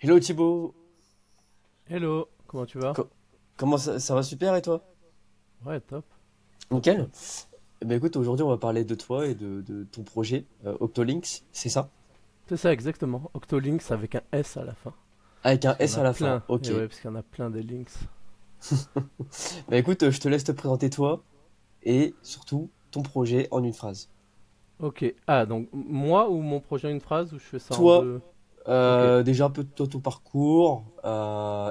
Hello Thibaut. Hello, comment tu vas? Co- Comment ça va super et toi? Ouais, top, top, Nickel. top. Eh ben écoute, aujourd'hui on va parler de toi et de ton projet Octolinks, c'est ça? C'est ça exactement, Octolinks avec un S à la fin. Avec Parce un qu'il y en S a à la fin, plein, ok. et ouais, parce qu'il y en a plein des links. Bah écoute, je te laisse te présenter toi et surtout ton projet en une phrase. Ok, donc moi ou mon projet une phrase ou je fais ça en Toi, deux? Ok, déjà un peu de toi, ton parcours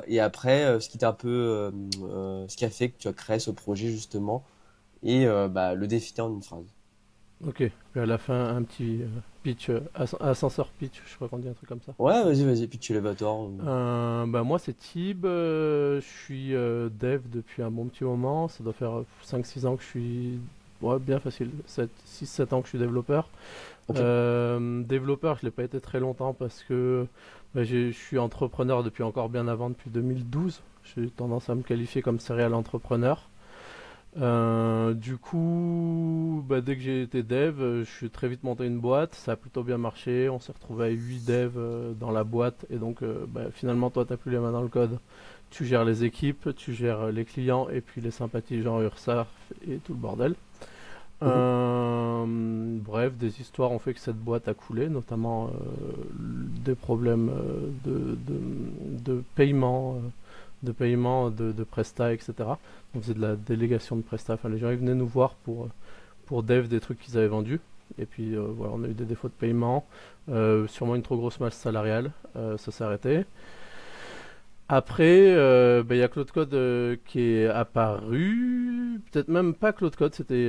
et après ce qui t'a un peu, ce qui a fait que tu as créé ce projet justement et bah, le définir en une phrase. ok. Puis à la fin, un petit pitch, ascenseur pitch, je crois qu'on dit un truc comme ça. Ouais, vas-y, puis tu l'évator. Bah moi c'est Tib, je suis dev depuis un bon petit moment, ça doit faire 5-6 ans que je suis... Ouais, bien facile, 6-7 ans que je suis développeur. Ok. Développeur, je l'ai pas été très longtemps parce que je suis entrepreneur depuis encore bien avant, depuis 2012. J'ai tendance à me qualifier comme serial entrepreneur. Du coup, dès que j'ai été dev, je suis très vite monté une boîte. Ça a plutôt bien marché. On s'est retrouvé à 8 devs dans la boîte. Et donc, finalement, toi, tu n'as plus les mains dans le code. Tu gères les équipes, tu gères les clients et puis les sympathies genre URSAF et tout le bordel. Mhm. Bref, des histoires ont fait que cette boîte a coulé, notamment des problèmes de paiement, de prestat, etc. On faisait de la délégation de prestat. Enfin, les gens ils venaient nous voir pour dev des trucs qu'ils avaient vendus. Et puis voilà, on a eu des défauts de paiement, sûrement une trop grosse masse salariale, ça s'est arrêté. Après, il y a Claude Code qui est apparu. Peut-être même pas Claude Code, c'était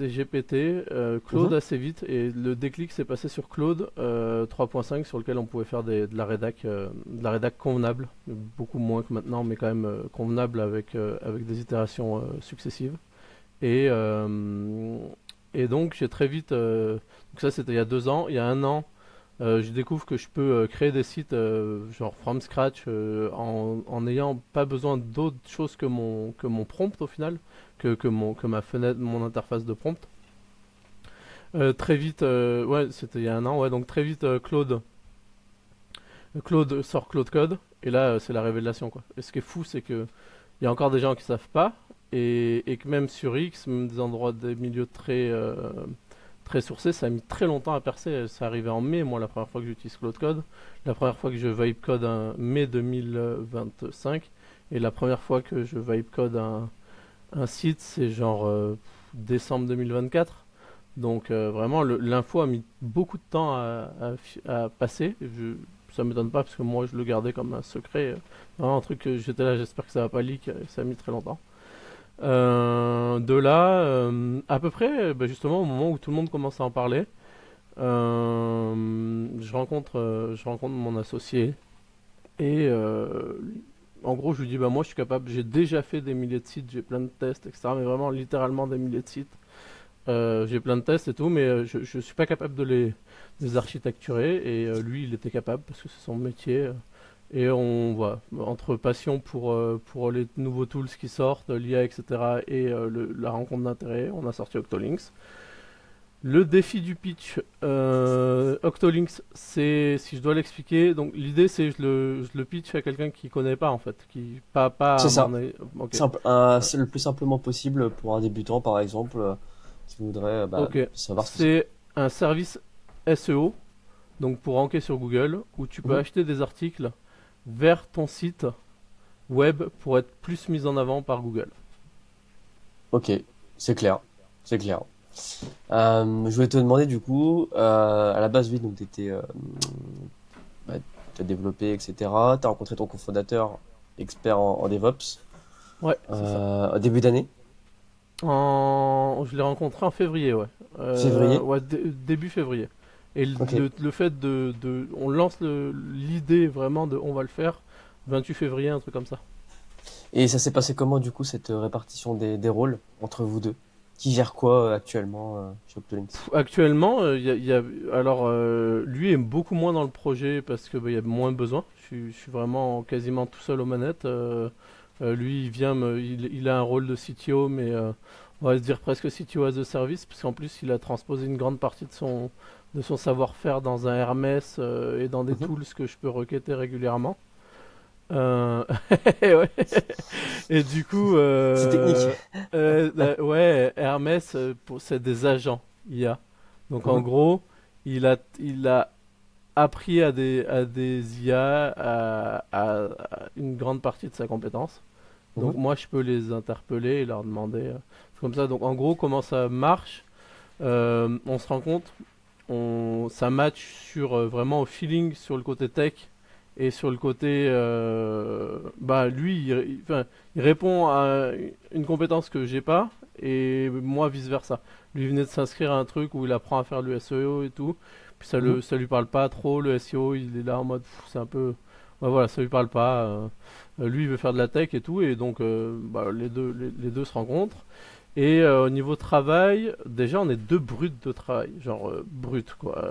GPT. Claude Mhm. assez vite. Et le déclic s'est passé sur Claude 3.5 sur lequel on pouvait faire de la rédac convenable. Beaucoup moins que maintenant, mais quand même convenable avec des itérations successives. Et, euh, et donc j'ai très vite... donc ça c'était il y a 2 ans. Il y a un an, je découvre que je peux créer des sites genre from scratch en n'ayant pas besoin d'autre chose que mon prompt au final, que ma fenêtre, mon interface de prompt. Très vite, ouais, c'était il y a un an, ouais, donc très vite Claude sort Claude Code, et là c'est la révélation quoi. Et ce qui est fou, c'est que il y a encore des gens qui savent pas, et que même sur X, même des endroits, des milieux très sourcés, ça a mis très longtemps à percer. Ça arrivait en mai, moi, la première fois que j'utilise Cloud Code. La première fois que je vibe code en mai 2025. Et la première fois que je vibe code un site, c'est genre décembre 2024. Donc vraiment, l'info a mis beaucoup de temps à passer. Ça me donne pas parce que moi je le gardais comme un secret. Vraiment un truc que j'étais là, j'espère que ça va pas leak. Ça a mis très longtemps. De là, à peu près, justement, au moment où tout le monde commence à en parler, je rencontre mon associé et en gros, je lui dis, bah moi, je suis capable, j'ai déjà fait des milliers de sites, j'ai plein de tests, etc. Mais vraiment, littéralement des milliers de sites. J'ai plein de tests et tout, mais je suis pas capable de les architecturer et lui, il était capable parce que c'est son métier. Et on voit, entre passion pour les nouveaux tools qui sortent, l'IA, etc., et la rencontre d'intérêt, on a sorti Octolinks. Le défi du pitch, Octolinks, c'est, si je dois l'expliquer, donc l'idée c'est je le pitch à quelqu'un qui connaît pas en fait, pas C'est à mon ça. avis. Ok. C'est le plus simplement possible pour un débutant, par exemple, qui voudrait bah, Ok. savoir ce que c'est. C'est un service SEO, donc pour ranker sur Google, où tu peux Mhm. acheter des articles vers ton site web pour être plus mis en avant par Google. Ok, c'est clair, c'est clair. Je voulais te demander du coup, à la base, oui, donc bah, t'as développé, etc. T'as rencontré ton cofondateur, expert en DevOps, Ouais, c'est ça. au début d'année, Je l'ai rencontré en février, ouais. février. Ouais, début février. Et Ok. le fait on lance l'idée vraiment de on va le faire 28 février, un truc comme ça. Et ça s'est passé comment du coup cette répartition des rôles entre vous deux? Qui gère quoi actuellement chez Octolinks? Actuellement, alors lui est beaucoup moins dans le projet parce que il y a moins besoin. Je suis vraiment quasiment tout seul aux manettes. Lui, il a un rôle de CTO, mais on va se dire presque CTO as a service, parce qu'en plus il a transposé une grande partie de son savoir-faire dans un Hermès et dans des Mhm. tools que je peux requêter régulièrement. Euh, ouais. Et du coup, C'est technique. ouais, Hermès, c'est des agents IA. Donc en Mhm. gros, il a appris à des IA à une grande partie de sa compétence. Donc Mhm. moi, je peux les interpeller et leur demander. C'est comme ça. Donc en gros, comment ça marche? On se rend compte, ça match sur vraiment au feeling sur le côté tech et sur le côté, bah lui, enfin, il répond à une compétence que j'ai pas et moi vice versa. Lui il venait de s'inscrire à un truc où il apprend à faire le SEO et tout, puis Mhm. ça lui parle pas trop le SEO, il est là en mode c'est un peu, ouais, voilà, ça lui parle pas. Lui il veut faire de la tech et tout et donc bah, les deux se rencontrent. Et au niveau travail, déjà on est deux brutes de travail, genre brutes quoi.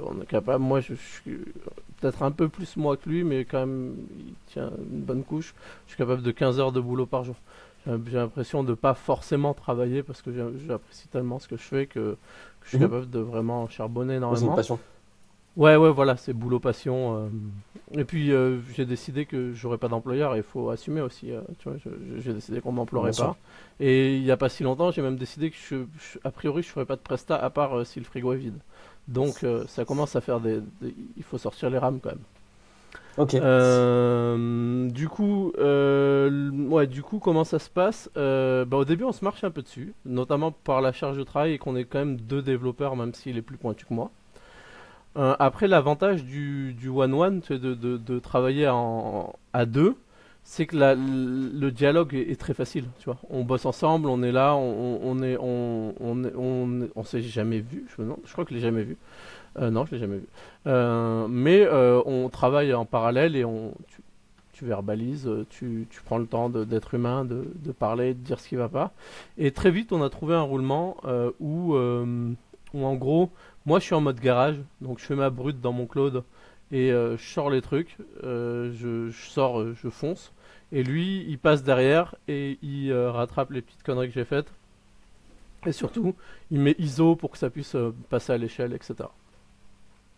On est capable, moi je suis peut-être un peu plus moi que lui, mais quand même il tient une bonne couche. Je suis capable de 15 heures de boulot par jour. J'ai l'impression de pas forcément travailler parce que j'apprécie tellement ce que je fais que je suis Mhm. capable de vraiment charbonner Ouais, c'est une énormément. passion. Ouais, ouais, voilà, c'est boulot passion. Et puis j'ai décidé que j'aurais pas d'employeur et il faut assumer aussi. Tu vois, j'ai décidé qu'on m'emploierait Bien sûr. pas. Et il y a pas si longtemps, j'ai même décidé que a priori, je ferais pas de presta à part si le frigo est vide. Donc ça commence à faire il faut sortir les rames quand même. Ok. Ouais, du coup, comment ça se passe? Bah, au début, on se marche un peu dessus, notamment par la charge de travail et qu'on est quand même deux développeurs, même s'il est plus pointu que moi. Après, l'avantage du one-one, c'est de travailler à deux, c'est que le dialogue est très facile. Tu vois, on bosse ensemble, on est là, on s'est jamais vu. Non, je crois que je l'ai jamais vu. Non, je l'ai jamais vu. Mais on travaille en parallèle et tu verbalises, tu prends le temps d'être humain, de parler, de dire ce qui va pas. Et très vite, on a trouvé un roulement où en gros, moi je suis en mode garage, donc je fais ma brute dans mon cloud et je sors les trucs, je sors, je fonce. Et lui, il passe derrière et il rattrape les petites conneries que j'ai faites. Et surtout, il met ISO pour que ça puisse passer à l'échelle, etc.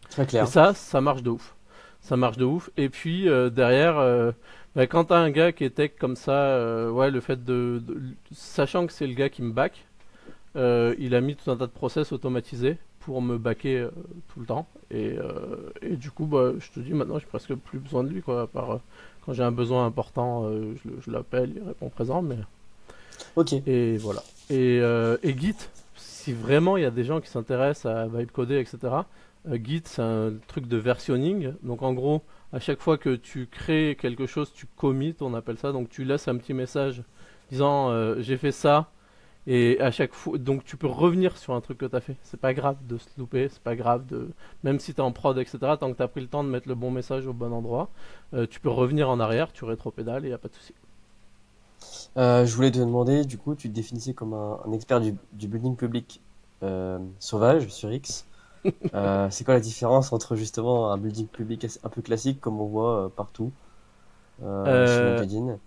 Très Et clair. ça marche de ouf. Ça marche de ouf. Et puis derrière, bah, quand t'as un gars qui est tech comme ça, ouais, le fait sachant que c'est le gars qui me back, il a mis tout un tas de process automatisés pour me backer tout le temps. Et du coup, bah, je te dis maintenant, j'ai presque plus besoin de lui, quoi. À part quand j'ai un besoin important, je l'appelle, il répond présent. Mais Ok. et voilà. Et Git, si vraiment il y a des gens qui s'intéressent à vibe coder, etc. Git, c'est un truc de versionning. Donc en gros, à chaque fois que tu crées quelque chose, tu commit, on appelle ça. Donc tu laisses un petit message disant j'ai fait ça. Et à chaque fois, donc tu peux revenir sur un truc que tu as fait. C'est pas grave de se louper, c'est pas grave de. Même si tu es en prod, etc., tant que tu as pris le temps de mettre le bon message au bon endroit, tu peux revenir en arrière, tu rétro-pédales et y a pas de souci. Je voulais te demander, du coup, tu te définissais comme un expert du building public sauvage sur X. C'est quoi la différence entre justement un building public un peu classique comme on voit partout sur Euh, LinkedIn?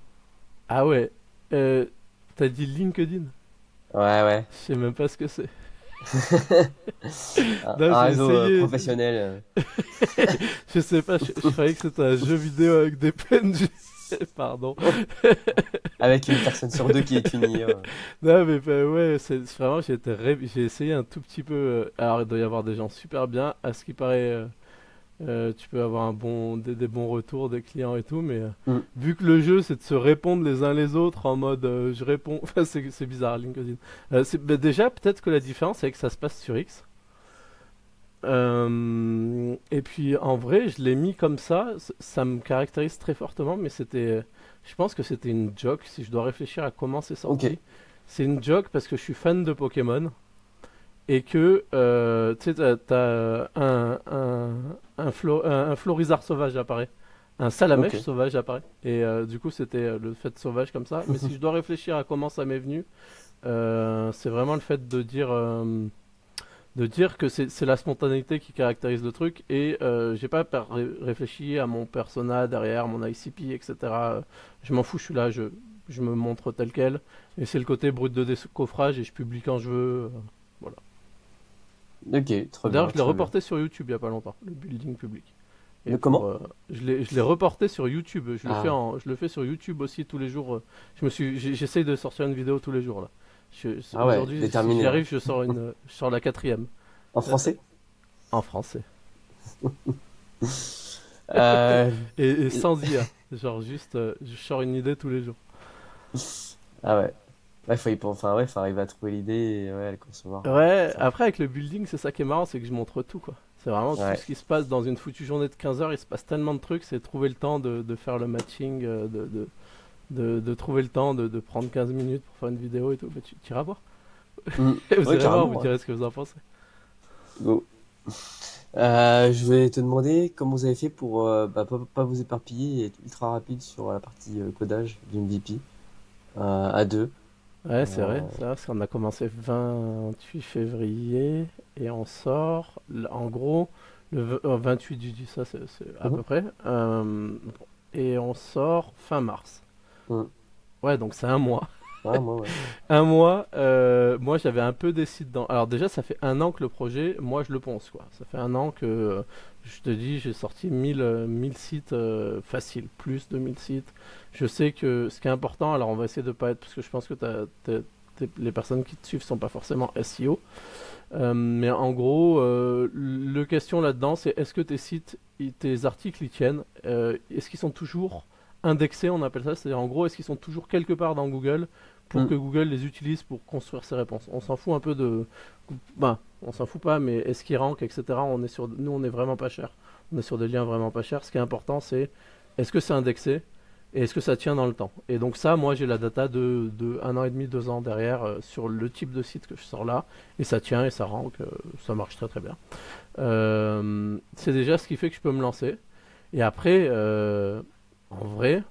ah ouais, euh, t'as dit LinkedIn? Ouais, ouais. Je sais même pas ce que c'est. Un, Là, un j'ai réseau essayé. professionnel. Je sais pas, je croyais que c'était un jeu vidéo avec des PNJ. Pardon. Avec une personne sur deux qui est une IA. Non, mais bah, ouais, c'est vraiment, j'ai essayé un tout petit peu. Alors, il doit y avoir des gens super bien. À ce qui paraît, tu peux avoir des bons retours des clients et tout, mais Hmm. vu que le jeu, c'est de se répondre les uns les autres en mode je réponds. Enfin, c'est bizarre, LinkedIn. Bah, déjà, peut-être que la différence, c'est que ça se passe sur X. Et puis en vrai, je l'ai mis comme ça me caractérise très fortement, mais je pense que c'était une joke. Si je dois réfléchir à comment c'est Ok. sorti, c'est une joke parce que je suis fan de Pokémon et que tu sais, t'as un Florizard sauvage apparaît, un Ok. Salamèche sauvage apparaît, et du coup c'était le fait sauvage comme ça. Mais si je dois réfléchir à comment ça m'est venu, c'est vraiment le fait de dire que c'est la spontanéité qui caractérise le truc et j'ai pas réfléchi à mon persona derrière, mon ICP, etc. Je m'en fous, je suis là, je me montre tel quel et c'est le côté brut de décoffrage et je publie quand je veux. Voilà. Ok, très D'ailleurs, bien, je l'ai très bien. reporté sur YouTube il y a pas longtemps, le building public. Et Mais pour, comment? je l'ai reporté sur YouTube. Ah, Je le fais sur YouTube aussi tous les jours. J'essaye de sortir une vidéo tous les jours là. ah ouais, Aujourd'hui, si j'y déterminé, ouais. arrive, je sors la quatrième En euh, français? en français Euh, et sans IA. Genre juste, je sors une idée tous les jours. Ah ouais. Ouais, enfin, ouais, faut arriver à trouver l'idée et ouais, à le concevoir. Ouais, Ça. après avec le building, c'est ça qui est marrant, c'est que je montre tout quoi. C'est vraiment tout Ouais. ce qui se passe dans une foutue journée de 15 heures, il se passe tellement de trucs, c'est trouver le temps de faire le matching, de trouver le temps de prendre 15 minutes pour faire une vidéo et tout. Bah, tu iras voir. Hmm. Vous Ouais, irez voir, carrément, vous ouais. direz ce que vous en pensez. Go. Je vais te demander comment vous avez fait pour pas vous éparpiller et être ultra rapide sur la partie codage d'une VP à deux. Ouais, c'est vrai, Euh, ça, parce qu'on a commencé 28 février et on sort, en gros, 28 du 10, ça c'est à mhm, peu près, et on sort fin mars. mhm. Ouais, donc c'est un mois. Ouais, moi, ouais. Un mois, moi j'avais un peu des sites dans. Alors déjà, ça fait un an que le projet, moi je le pense quoi. Ça fait un an que, je te dis, j'ai sorti 1000 sites faciles, plus de 1000 sites. Je sais que ce qui est important, alors on va essayer de pas être, parce que je pense que les personnes qui te suivent sont pas forcément SEO, mais en gros, le question là-dedans, c'est est-ce que tes sites, tes articles, ils tiennent. Est-ce qu'ils sont toujours indexés, on appelle ça, c'est-à-dire en gros, est-ce qu'ils sont toujours quelque part dans Google pour Hmm. que Google les utilise pour construire ses réponses. On s'en fout un peu de... Ben, on s'en fout pas, mais est-ce qu'ils rankent, etc. Nous, on est vraiment pas cher. On est sur des liens vraiment pas chers. Ce qui est important, c'est est-ce que c'est indexé et est-ce que ça tient dans le temps. Et donc ça, moi, j'ai la data de un an et demi, 2 ans derrière sur le type de site que je sors là. Et ça tient et ça rank. Ça marche très très bien. C'est déjà ce qui fait que je peux me lancer. Et après, en vrai,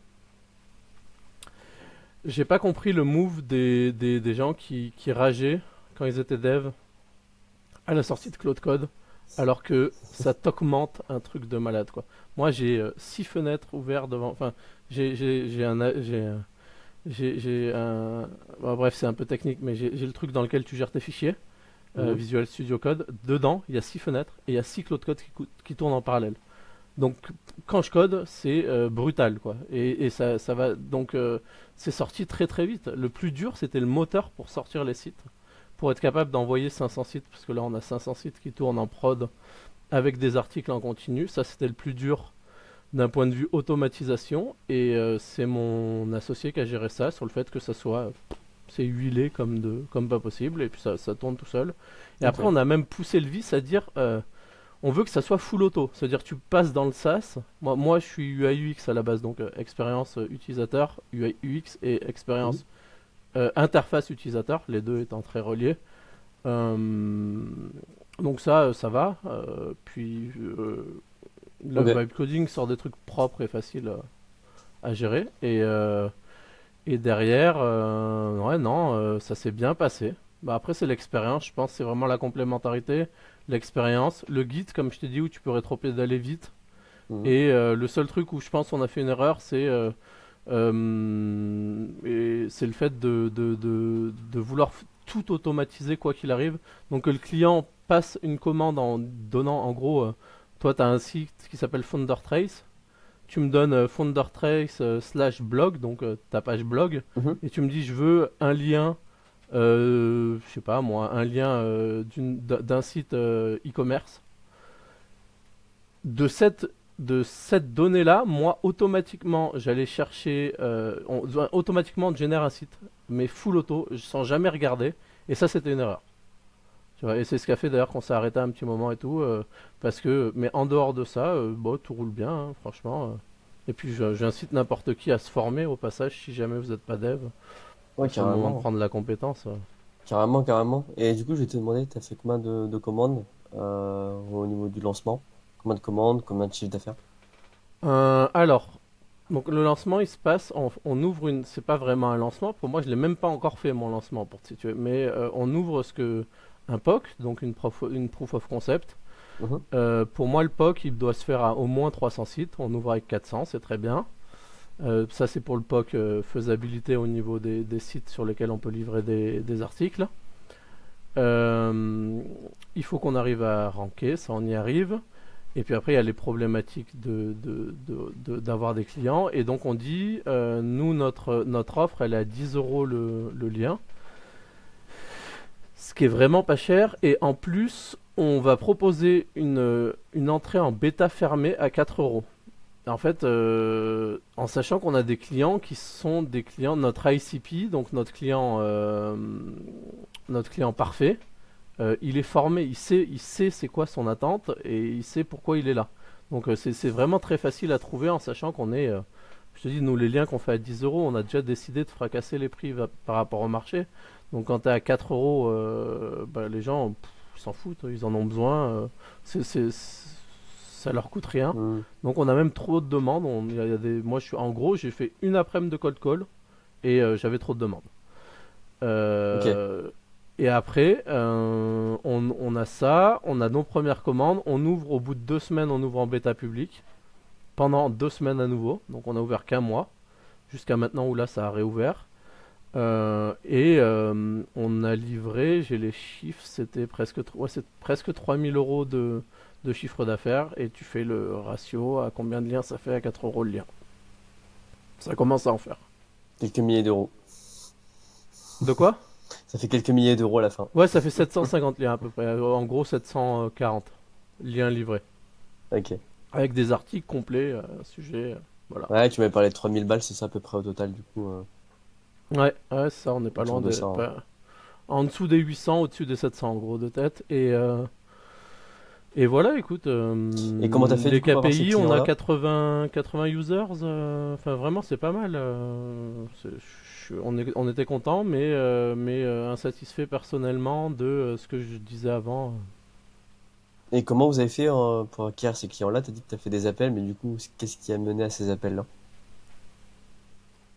j'ai pas compris le move des gens qui rageaient quand ils étaient devs à la sortie de Cloud Code, alors que ça t'augmente un truc de malade quoi. Moi j'ai 6 fenêtres ouvertes devant. Enfin, j'ai un. J'ai un. Bon, bref, c'est un peu technique, mais j'ai le truc dans lequel tu gères tes fichiers, Mhm. Visual Studio Code. Dedans, il y a 6 fenêtres et il y a 6 Cloud Code qui tournent en parallèle. Donc quand je code, c'est brutal quoi. Et ça va donc c'est sorti très très vite. Le plus dur, c'était le moteur pour sortir les sites, pour être capable d'envoyer 500 sites, parce que là on a 500 sites qui tournent en prod avec des articles en continu. Ça c'était le plus dur d'un point de vue automatisation. Et c'est mon associé qui a géré ça sur le fait que ça soit c'est huilé comme pas possible et puis ça tourne tout seul. Et après Ok. on a même poussé le vice à dire on veut que ça soit full auto, c'est-à-dire que tu passes dans le SaaS. Moi je suis UI UX à la base, donc expérience utilisateur, UI UX et Mhm. expérience interface utilisateur, les deux étant très reliés. Euh, donc ça va. Puis le Ok. vibe coding sort des trucs propres et faciles à gérer. Et derrière, ouais, non, ça s'est bien passé. Bah, après, c'est l'expérience, je pense, c'est vraiment la complémentarité, l'expérience, le guide, comme je t'ai dit, où tu peux rétro-pédaler vite. Mhm. Et le seul truc où je pense qu'on a fait une erreur, c'est le fait de vouloir tout automatiser quoi qu'il arrive. Donc que le client passe une commande en donnant, en gros, toi, tu as un site qui s'appelle FounderTrace. Tu me donnes FounderTrace slash blog, donc ta page blog, Mhm. et tu me dis je veux un lien, je sais pas moi, un lien d'un site e-commerce. De cette, de cette donnée-là, moi, automatiquement, j'allais chercher, automatiquement, on génère un site, mais full auto, sans jamais regarder, et ça, c'était une erreur. Tu vois, et c'est ce qui a fait d'ailleurs qu'on s'est arrêté un petit moment et tout, parce que, mais en dehors de ça, bon, tout roule bien, hein, franchement. Et puis j'incite n'importe qui à se former au passage si jamais vous n'êtes pas dev. Ouais, C'est le moment de carrément. prendre la compétence. Carrément, carrément. Et du coup, je vais te demander, t'as fait combien de commandes au niveau du lancement? Combien de commandes, combien de chiffres d'affaires? Alors, donc le lancement il se passe, on ouvre une, c'est pas vraiment un lancement, pour moi je l'ai même pas encore fait mon lancement pour te situer, mais on ouvre un POC, donc une proof of concept. Mhm. Pour moi le POC il doit se faire à au moins 300 sites, on ouvre avec 400, c'est très bien. Ça c'est pour le POC faisabilité au niveau des sites sur lesquels on peut livrer des articles. Euh, il faut qu'on arrive à ranker, ça on y arrive. Et puis après, il y a les problématiques d'avoir des clients. Et donc on dit, nous, notre offre, elle est à 10 euros le lien. Ce qui est vraiment pas cher. Et en plus, on va proposer une entrée en bêta fermée à 4 euros. En fait, en sachant qu'on a des clients qui sont des clients, notre ICP, donc notre client parfait, il est formé, il sait c'est quoi son attente et il sait pourquoi il est là. Donc c'est vraiment très facile à trouver en sachant qu'on est, je te dis, nous les liens qu'on fait à 10 euros, on a déjà décidé de fracasser les prix par rapport au marché. Donc quand tu es à 4 euros, bah, les gens, ils s'en foutent, ils en ont besoin, ça leur coûte rien. Hmm. Donc on a même trop de demandes. Il y a moi, en gros, j'ai fait une après-midi de cold call et j'avais trop de demandes. Ok. Euh, et après, on a ça, on a nos premières commandes, on ouvre au bout de 2 semaines, on ouvre en bêta public, pendant 2 semaines à nouveau, donc on a ouvert qu'un mois, jusqu'à maintenant où là ça a réouvert. On a livré, j'ai les chiffres, c'était c'est presque 3 000 € de chiffre d'affaires, et tu fais le ratio à combien de liens ça fait à 4 euros le lien. Ça commence à en faire. Quelques milliers d'euros. De quoi? Ça fait quelques milliers d'euros à la fin. Ouais, ça fait 750 liens à peu près, en gros 740 liens livrés. Ok. Avec des articles complets, sujet, voilà. Ouais, tu m'avais parlé de 3000 balles, c'est ça à peu près au total, du coup, Ouais, ça, on n'est pas autour loin de ça, hein. en dessous des 800, au-dessus des 700 en gros de tête. Et voilà, écoute, Et comment t'as fait, les du coup, pour avoir ces KPI, on a clients-là? 80 users, enfin vraiment, c'est pas mal. On était content, mais insatisfait personnellement de ce que je disais avant. Et comment vous avez fait pour acquérir ces clients-là? T'as dit que t'as fait des appels, mais du coup, qu'est-ce qui a mené à ces appels-là?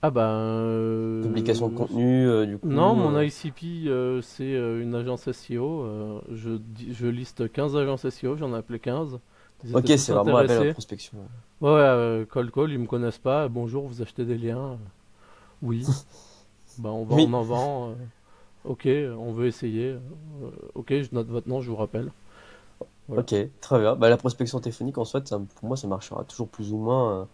Ah ben, Publication de contenu, du non, coup, mon ICP, c'est une agence SEO. Je liste 15 agences SEO, j'en ai appelé 15. Ils ok, étaient tous c'est vraiment appel à intéressés. prospection. Ouais, cold call, ils me connaissent pas. Bonjour, vous achetez des liens? Oui. Bah, on Oui, en vend. Ok, on veut essayer. Ok, je note votre nom, je vous rappelle. Voilà. ok, très bien. Bah, la prospection téléphonique, en soi, pour moi, ça marchera toujours plus ou moins.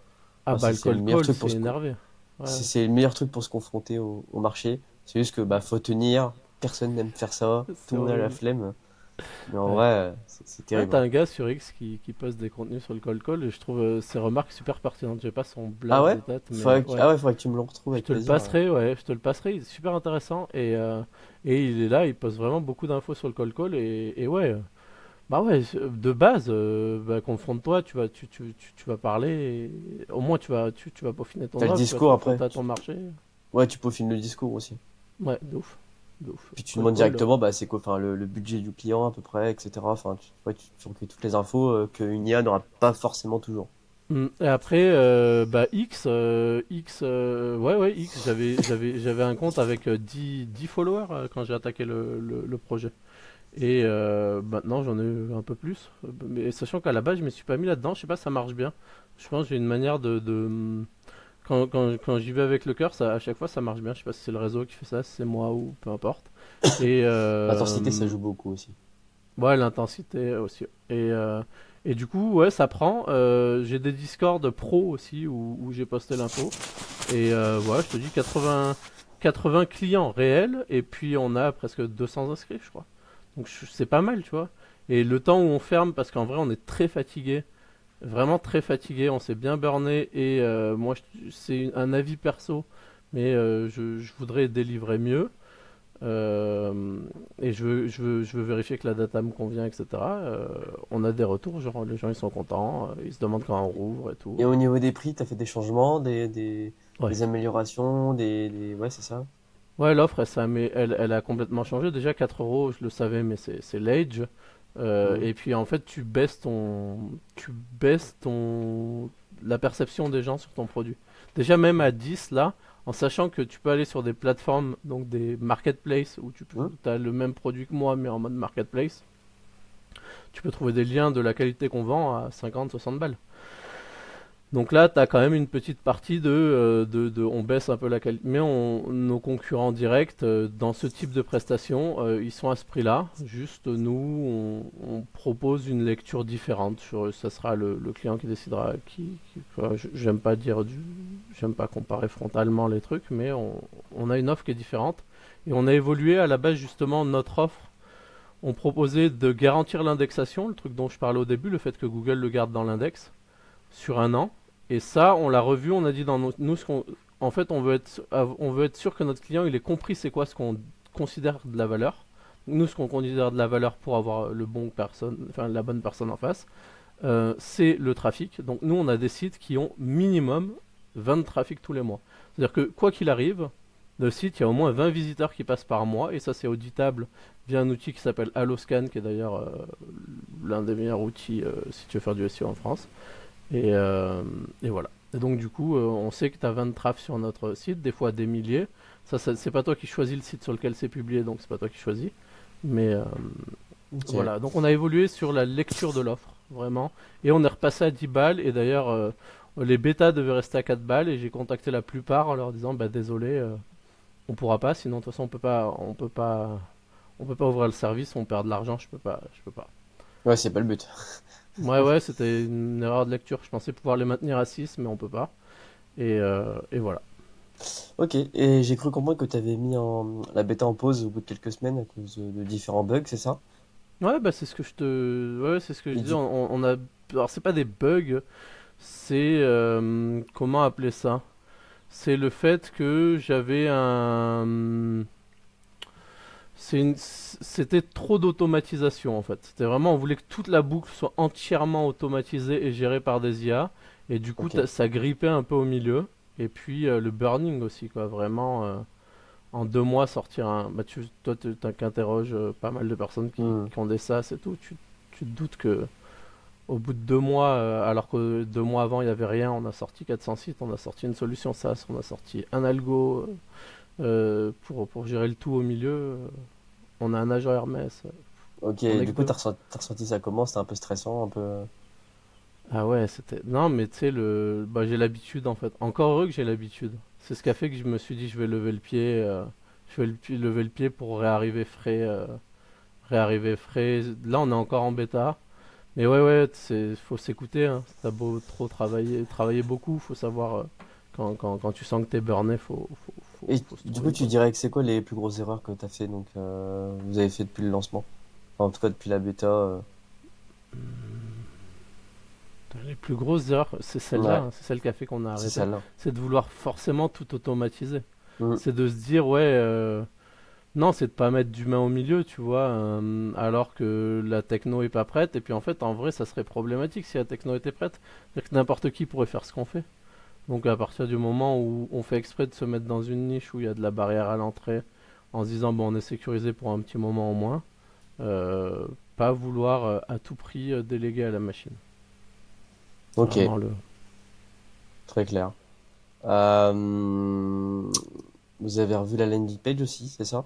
Ah Enfin, bah, le c'est le cold meilleur call, truc c'est énervé. Ouais. c'est le meilleur truc pour se confronter au marché. C'est juste que bah faut tenir. Personne n'aime faire ça. C'est Tout le monde a la horrible. flemme. Mais en Ouais. vrai, c'est Ouais, terrible, t'as hein. un gars sur X qui poste des contenus sur le cold call et je trouve ses remarques super pertinentes. J'ai pas son Ah blaze ouais? de tête, mais ouais. Ah ouais, faudrait que tu me le retrouves Je avec te le plaisir. passerai, ouais, je te le passerai, il est super intéressant et il est là, il poste vraiment beaucoup d'infos sur le cold call et ouais, bah ouais, de base, bah, confronte-toi, tu vas parler, au moins tu vas peaufiner T'as ton le offre, tu vas te discours après. confronter à ton marché. Ouais, tu peaufines le discours aussi. Ouais, de ouf, de ouf. Puis tu Cold demandes call. directement, bah c'est quoi, enfin le budget du client à peu près, etc. Enfin, ouais, tu recueilles toutes les infos qu'une IA n'aura pas forcément toujours. Et après, bah ouais, X, j'avais un compte avec 10 followers quand j'ai attaqué le projet. Et maintenant j'en ai un peu plus. Mais sachant qu'à la base je me suis pas mis là-dedans, je sais pas, ça marche bien. Je pense que j'ai une manière quand j'y vais avec le cœur, à chaque fois ça marche bien. Je sais pas si c'est le réseau qui fait ça, si c'est moi ou peu importe. Et L'intensité, ça joue beaucoup aussi. ouais, l'intensité aussi. Et du coup, ouais, ça prend. J'ai des Discord pro aussi où j'ai posté l'info. Et voilà, je te dis 80 clients réels et puis on a presque 200 inscrits, je crois. Donc c'est pas mal, tu vois. Et le temps où on ferme, parce qu'en vrai on est très fatigué, vraiment très fatigué, on s'est bien burné et moi c'est un avis perso, mais je voudrais délivrer mieux. Euh, et je veux vérifier que la data me convient, etc. On a des retours, genre les gens ils sont contents, ils se demandent quand on rouvre et tout. Et au niveau des prix, t'as fait des changements, Ouais. des améliorations, ouais, c'est ça. Ouais, l'offre, elle a complètement changé. Déjà, 4 euros, je le savais, mais c'est l'Age. Mhm. Et puis, en fait, la perception des gens sur ton produit. Déjà, même à 10 là, en sachant que tu peux aller sur des plateformes, donc des marketplaces, où tu Mhm. as le même produit que moi, mais en mode marketplace, tu peux trouver des liens de la qualité qu'on vend à 50, 60 balles. Donc là, tu as quand même une petite partie on baisse un peu la qualité. Mais nos concurrents directs, dans ce type de prestation, ils sont à ce prix-là. Juste, nous, on propose une lecture différente. Ça sera le client qui décidera. Enfin, j'aime pas j'aime pas comparer frontalement les trucs, mais on a une offre qui est différente. Et on a évolué à la base, justement, notre offre. On proposait de garantir l'indexation, le truc dont je parlais au début, le fait que Google le garde dans l'index sur un an. Et ça, on l'a revu, on a dit nous, en fait, on veut être sûr que notre client, il ait compris c'est quoi ce qu'on considère de la valeur. Nous, ce qu'on considère de la valeur pour avoir la bonne personne en face, c'est le trafic. Donc nous, on a des sites qui ont minimum 20 trafics tous les mois. C'est-à-dire que quoi qu'il arrive, le site, il y a au moins 20 visiteurs qui passent par mois, et ça, c'est auditable via un outil qui s'appelle Alloscan, qui est d'ailleurs l'un des meilleurs outils si tu veux faire du SEO en France. Et voilà. Et donc du coup, on sait que tu as 20 trafs sur notre site, des fois des milliers. C'est pas toi qui choisis le site sur lequel c'est publié, donc c'est pas toi qui choisis. Mais Ok. voilà. Donc on a évolué sur la lecture de l'offre, vraiment. Et on est repassé à 10 balles. Et d'ailleurs, les bêtas devaient rester à 4 balles. Et j'ai contacté la plupart en leur disant, bah désolé, on pourra pas. Sinon, de toute façon, on peut pas ouvrir le service. On perd de l'argent. Je peux pas. Ouais, c'est pas le but. Ouais, ouais, c'était une erreur de lecture. Je pensais pouvoir les maintenir à 6 mais on peut pas. Et voilà. Ok, et j'ai cru comprendre que tu avais mis la bêta en pause au bout de quelques semaines à cause de différents bugs, c'est ça? Ouais, bah c'est ce que ouais, c'est ce que je Et disais. du... On a, alors c'est pas des bugs, c'est comment appeler ça? C'est le fait que c'était trop d'automatisation en fait. C'était vraiment, on voulait que toute la boucle soit entièrement automatisée et gérée par des IA. Et du coup, Ok. ça grippait un peu au milieu. Et puis le burning aussi, quoi. Vraiment. En 2 mois sortir un. Bah, toi, tu qu'interroges pas mal de personnes Hmm. qui ont des SaaS et tout. Tu te doutes que au bout de 2 mois, alors que 2 mois avant il n'y avait rien, on a sorti 400 sites, on a sorti une solution SaaS, on a sorti un algo pour gérer le tout au milieu. On a un agent Hermès. Ok, On est que du coup, deux. t'as ressenti ça comment? C'était un peu stressant, un peu... Ah ouais, c'était. Non, mais tu sais, bah, j'ai l'habitude en fait. Encore heureux que j'ai l'habitude. C'est ce qui a fait que je me suis dit, je vais lever le pied. Je vais lever le pied pour réarriver frais. Réarriver frais. Là, on est encore en bêta. Mais ouais, ouais, faut s'écouter. Hein. T'as beau trop travailler beaucoup, faut savoir quand tu sens que t'es burné, Et faut se du trouver coup, une tu pause. dirais que c'est quoi les plus grosses erreurs que t'as fait, donc, vous avez fait depuis le lancement? Enfin, en tout cas, depuis la bêta. Les plus grosses erreurs, c'est celle-là, Ouais, hein, c'est celle qui a fait qu'on a c'est arrêté. celle-là. C'est de vouloir forcément tout automatiser. Hmm. C'est de se dire, ouais, non, c'est de pas mettre d'humain au milieu, tu vois, alors que la techno est pas prête. Et puis en fait, en vrai, ça serait problématique si la techno était prête. C'est-à-dire que n'importe qui pourrait faire ce qu'on fait. Donc à partir du moment où on fait exprès de se mettre dans une niche où il y a de la barrière à l'entrée, en se disant bon on est sécurisé pour un petit moment au moins, euh, pas vouloir à tout prix déléguer à la machine. C'est Ok, vraiment le. très clair. Vous avez revu la landing page aussi, c'est ça?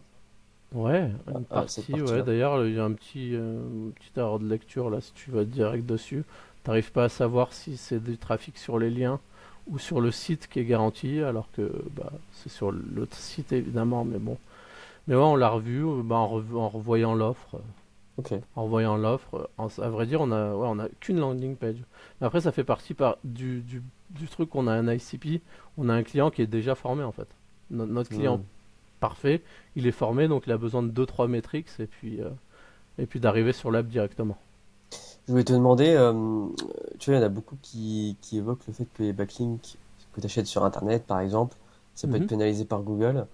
Ouais, une Cette partie, ouais. partie-là. D'ailleurs, il y a une petite erreur de lecture là si tu vas direct dessus. T'arrives pas à savoir si c'est du trafic sur les liens ou sur le site qui est garanti, alors que bah, c'est sur l'autre site évidemment, mais bon. Mais ouais, on l'a revu, bah, en revoyant l'offre. Ok. En voyant l'offre, à vrai dire, on a qu'une landing page. Mais après, ça fait partie du truc qu'on a un ICP, on a un client qui est déjà formé en fait. Notre client Hmm. parfait, il est formé, donc il a besoin de 2-3 métriques et puis d'arriver sur l'app directement. Je voulais te demander, tu vois, il y en a beaucoup qui évoquent le fait que les backlinks que tu achètes sur Internet, par exemple, ça peut être Mhm. pénalisé par Google.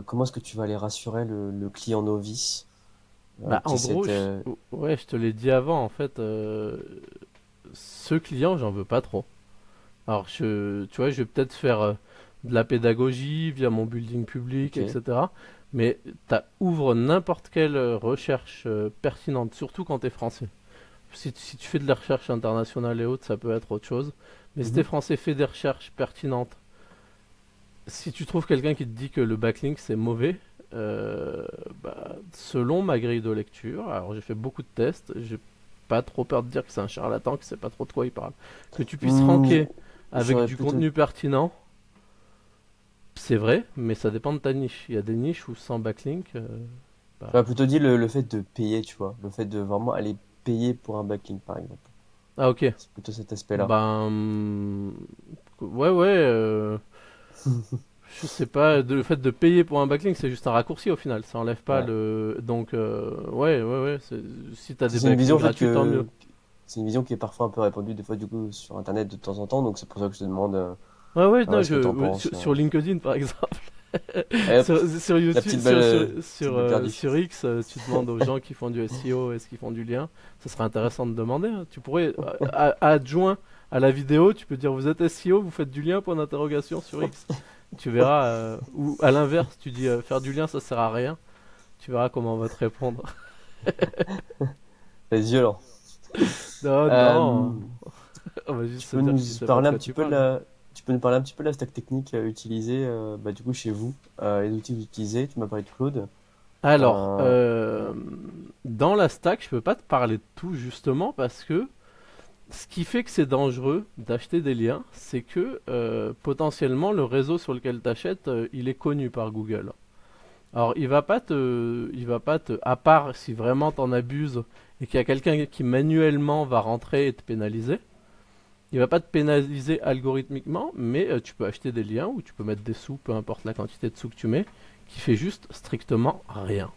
Comment est-ce que tu vas aller rassurer le client novice Bah, qui en essaie gros, de... ouais, je te l'ai dit avant, en fait, ce client, j'en veux pas trop. Alors, tu vois, je vais peut-être faire de la pédagogie via mon building public, Ok. etc. Mais ouvre n'importe quelle recherche pertinente, surtout quand tu es français. Si tu fais de la recherche internationale et autres, ça peut être autre chose. Mais si tu es Mhm. français, fais des recherches pertinentes. Si tu trouves quelqu'un qui te dit que le backlink c'est mauvais, bah, selon ma grille de lecture, alors j'ai fait beaucoup de tests, j'ai pas trop peur de dire que c'est un charlatan, qui sait pas trop de quoi il parle. Que tu puisses Hmm, ranker avec j'aurais du plutôt, contenu pertinent, c'est vrai, mais ça dépend de ta niche. Il y a des niches où sans backlink, bah... j'aurais plutôt dit le fait de payer, tu vois. Le fait de vraiment aller payer pour un backlink, par exemple. Ah ok. C'est plutôt cet aspect-là. Ben... Ouais, ouais. Je sais pas, le fait de payer pour un backlink, c'est juste un raccourci au final. Ça enlève pas Ouais. le... Donc, ouais, ouais, ouais. Si t'as des C'est une vision backlinks en fait gratuits, tant mieux. c'est une vision qui est parfois un peu répandue des fois du coup sur Internet de temps en temps. Donc c'est pour ça que je te demande Ouais, ouais, non, ce que t'en ouais, penses. sur LinkedIn par exemple. Et hop, Sur la YouTube, petite balle, petite balle perdue. sur X, tu demandes aux gens qui font du SEO, est-ce qu'ils font du lien. Ça serait intéressant de demander, hein. Tu pourrais, adjoint à la vidéo, tu peux dire vous êtes SEO, vous faites du lien, point d'interrogation sur X. Tu verras, ou à l'inverse, tu dis faire du lien, ça sert à rien. Tu verras comment on va te répondre. C'est violent. Non, non, Euh, on va tu juste se peux dire nous que tu sais pas de parler un quoi petit tu peu de parles. tu peux nous parler un petit peu de la stack technique utilisée bah, du coup chez vous, les outils que vous utilisez. Tu m'as parlé de Claude. Alors, Euh, dans la stack, je peux pas te parler de tout justement parce que ce qui fait que c'est dangereux d'acheter des liens, c'est que potentiellement le réseau sur lequel tu achètes, il est connu par Google. Alors il va pas te, à part si vraiment t'en abuses et qu'il y a quelqu'un qui manuellement va rentrer et te pénaliser, il va pas te pénaliser algorithmiquement, mais tu peux acheter des liens ou tu peux mettre des sous, peu importe la quantité de sous que tu mets, qui fait juste strictement rien.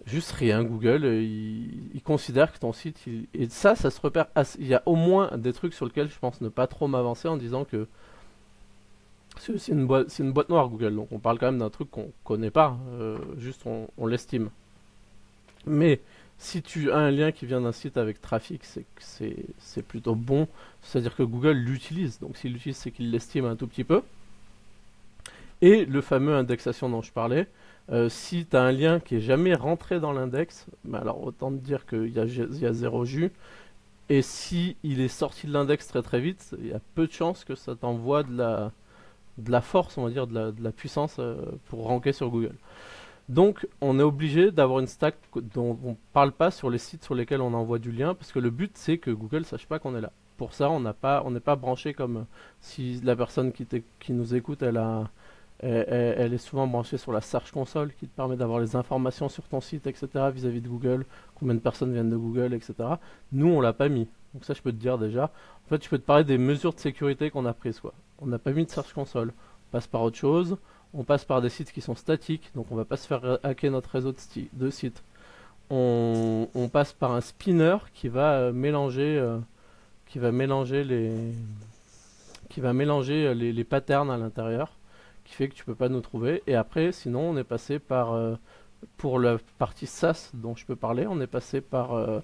Juste rien, Google, il considère que ton site, et ça se repère. Il y a au moins des trucs sur lesquels je pense ne pas trop m'avancer en disant que c'est une boîte noire Google, donc on parle quand même d'un truc qu'on connaît pas, juste on l'estime. Mais si tu as un lien qui vient d'un site avec trafic, c'est que c'est plutôt bon, c'est-à-dire que Google l'utilise, donc s'il l'utilise, c'est qu'il l'estime un tout petit peu. Et le fameux indexation dont je parlais, si tu as un lien qui est jamais rentré dans l'index, bah alors autant te dire qu'il y a zéro jus. Et si il est sorti de l'index très très vite, il y a peu de chances que ça t'envoie de la force, on va dire, de la puissance pour ranker sur Google. Donc on est obligé d'avoir une stack dont on parle pas sur les sites sur lesquels on envoie du lien, parce que le but c'est que Google sache pas qu'on est là. Pour ça, on n'est pas branché comme si la personne qui nous écoute, elle est souvent branchée sur la Search Console qui te permet d'avoir les informations sur ton site, etc. vis-à-vis de Google, combien de personnes viennent de Google, etc. Nous, on l'a pas mis. Donc ça, je peux te dire déjà. En fait, je peux te parler des mesures de sécurité qu'on a prises, quoi. On n'a pas mis de Search Console. On passe par autre chose. On passe par des sites qui sont statiques, donc on va pas se faire hacker notre réseau de sites. On passe par un spinner qui va mélanger les patterns à l'intérieur, qui fait que tu peux pas nous trouver. Et après, sinon, on est passé par pour la partie SaaS dont je peux parler, on est passé par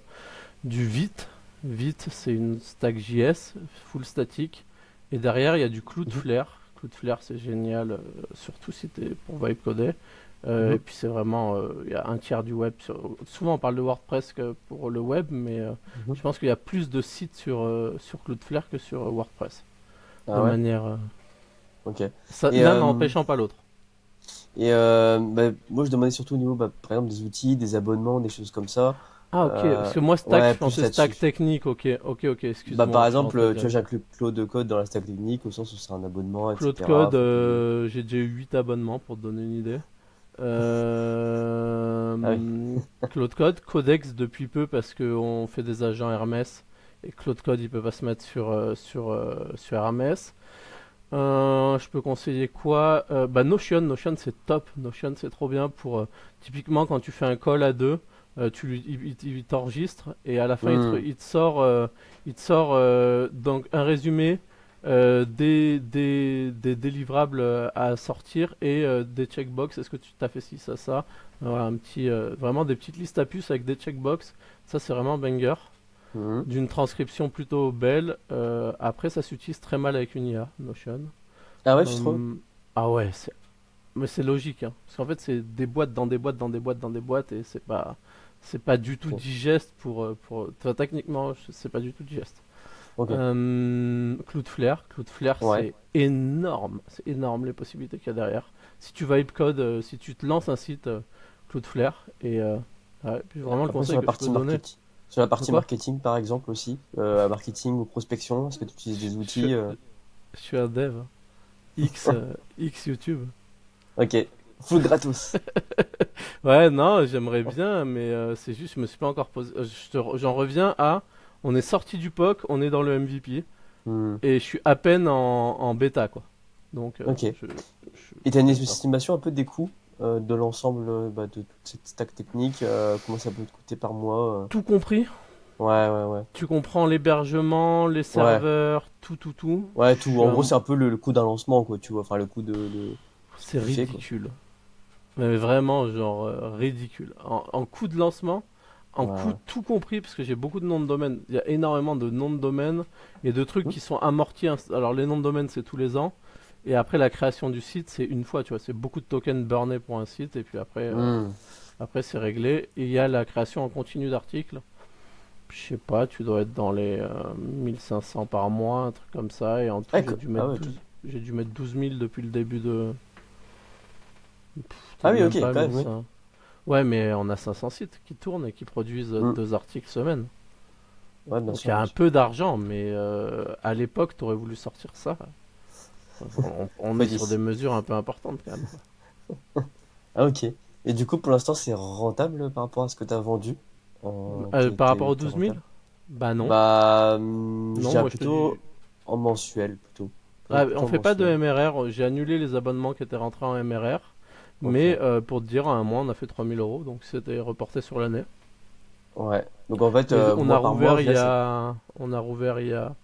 du Vite. Vite, c'est une stack JS full statique. Et derrière, il y a du Mhm, Cloudflare. Cloudflare, c'est génial, surtout si t'es pour vibe coder. Et mhm, puis c'est vraiment, il y a un tiers du web. Souvent on parle de WordPress que pour le web, mais mhm. je pense qu'il y a plus de sites sur Cloudflare que sur WordPress. De Ah ouais? manière, Ok. Et, l'un n'empêchant pas l'autre. bah, moi je demandais surtout au niveau bah, par exemple des outils, des abonnements, des choses comme ça. Ah ok, parce que moi stack, Ouais, je plus pensais stack là-dessus. technique. Ok, ok, ok. Bah, Excuse-moi, par je suis exemple, rentré tu vois, direct. j'inclus Claude Code dans la stack technique, au sens où c'est un abonnement, Claude etc. Code, Faut payer. j'ai déjà eu 8 abonnements pour te donner une idée. Ah oui. Claude Code, Codex depuis peu parce qu'on fait des agents Hermès et Claude Code il peut pas se mettre sur Hermès. Je peux conseiller quoi? Bah Notion, Notion c'est top, Notion c'est trop bien pour typiquement quand tu fais un call à deux, il t'enregistre et à la fin Hmm. il te sort donc un résumé des délivrables à sortir et des checkbox. Est-ce que tu t'as fait ci, ça? Voilà, vraiment des petites listes à puces avec des checkbox. Ça c'est vraiment banger. Hmm. D'une transcription plutôt belle. Après, ça s'utilise très mal avec une IA, Notion. Ah ouais, tu trouves? Hum, ah ouais, mais c'est logique, hein. Parce qu'en fait, c'est des boîtes dans des boîtes dans des boîtes dans des boîtes et c'est pas du tout Ok. digeste enfin, techniquement, c'est pas du tout digeste. Ok. Cloudflare, Ouais. c'est énorme les possibilités qu'il y a derrière. Si tu vas code, si tu te lances un site Cloudflare et ouais, puis vraiment le Après, sur conseil la que je peux partie donner. marketing. Sur la De partie quoi? marketing, par exemple, aussi, marketing ou prospection, est-ce que tu utilises des Je suis, outils je suis un dev, hein. X YouTube. Ok, full gratos. Ouais, non, j'aimerais bien, mais c'est juste, je me suis pas encore posé. J'en reviens à, on est sorti du POC, on est dans le MVP, Hmm, et je suis à peine en bêta, quoi. Donc, Ok. Et je t'as une teste un peu. estimation un peu des coûts de l'ensemble bah, de toute cette stack technique, comment ça peut te coûter par mois Tout compris, Ouais, ouais, ouais. tu comprends l'hébergement, les Ouais, serveurs, tout, tout, tout. Je ouais, tout. suis En à... gros, c'est un peu le coût d'un lancement, quoi, tu vois. Enfin, le coût de ce que C'est tu fais, quoi. ridicule. Mais vraiment, genre, ridicule. En coût de lancement, en Ouais, coût ouais. tout compris, parce que j'ai beaucoup de noms de domaine. Il y a énormément de noms de domaine et de trucs Hmm, qui sont amortis. Alors, les noms de domaine, c'est tous les ans. Et après, la création du site, c'est une fois, tu vois. C'est beaucoup de tokens burnés pour un site. Et puis après, hmm. après c'est réglé. Et il y a la création en continu d'articles. Je sais pas, tu dois être dans les 1500 par mois, un truc comme ça. Et en tout, Ah ouais, ok. j'ai dû mettre 12 000 depuis le début de. Ah Peut-être oui, même ok, pas quand même, oui. 1500. Ouais, mais on a 500 sites qui tournent et qui produisent Hmm. 2 articles semaine. Ouais, bien Donc il y sûr, a bien un sûr. peu d'argent, mais à l'époque, t'aurais voulu sortir ça. On Fois est sur des 10. mesures un peu importantes quand même, quoi. Ah ok. Et du coup, pour l'instant, c'est rentable par rapport à ce que tu as vendu? Par rapport aux T'es 12 000? rentable? Bah non. Bah, je Non, dirais moi je te dis. plutôt en mensuel, plutôt. Je dirais Ah, plutôt on en fait pas de mensuel. MRR. J'ai annulé les abonnements qui étaient rentrés en MRR. Mais Ok. pour te dire, à un mois, on a fait 3 000 euros. Donc c'était reporté sur l'année. Ouais. Donc en fait, Mais mois par mois, au final, c'est... on a rouvert il y a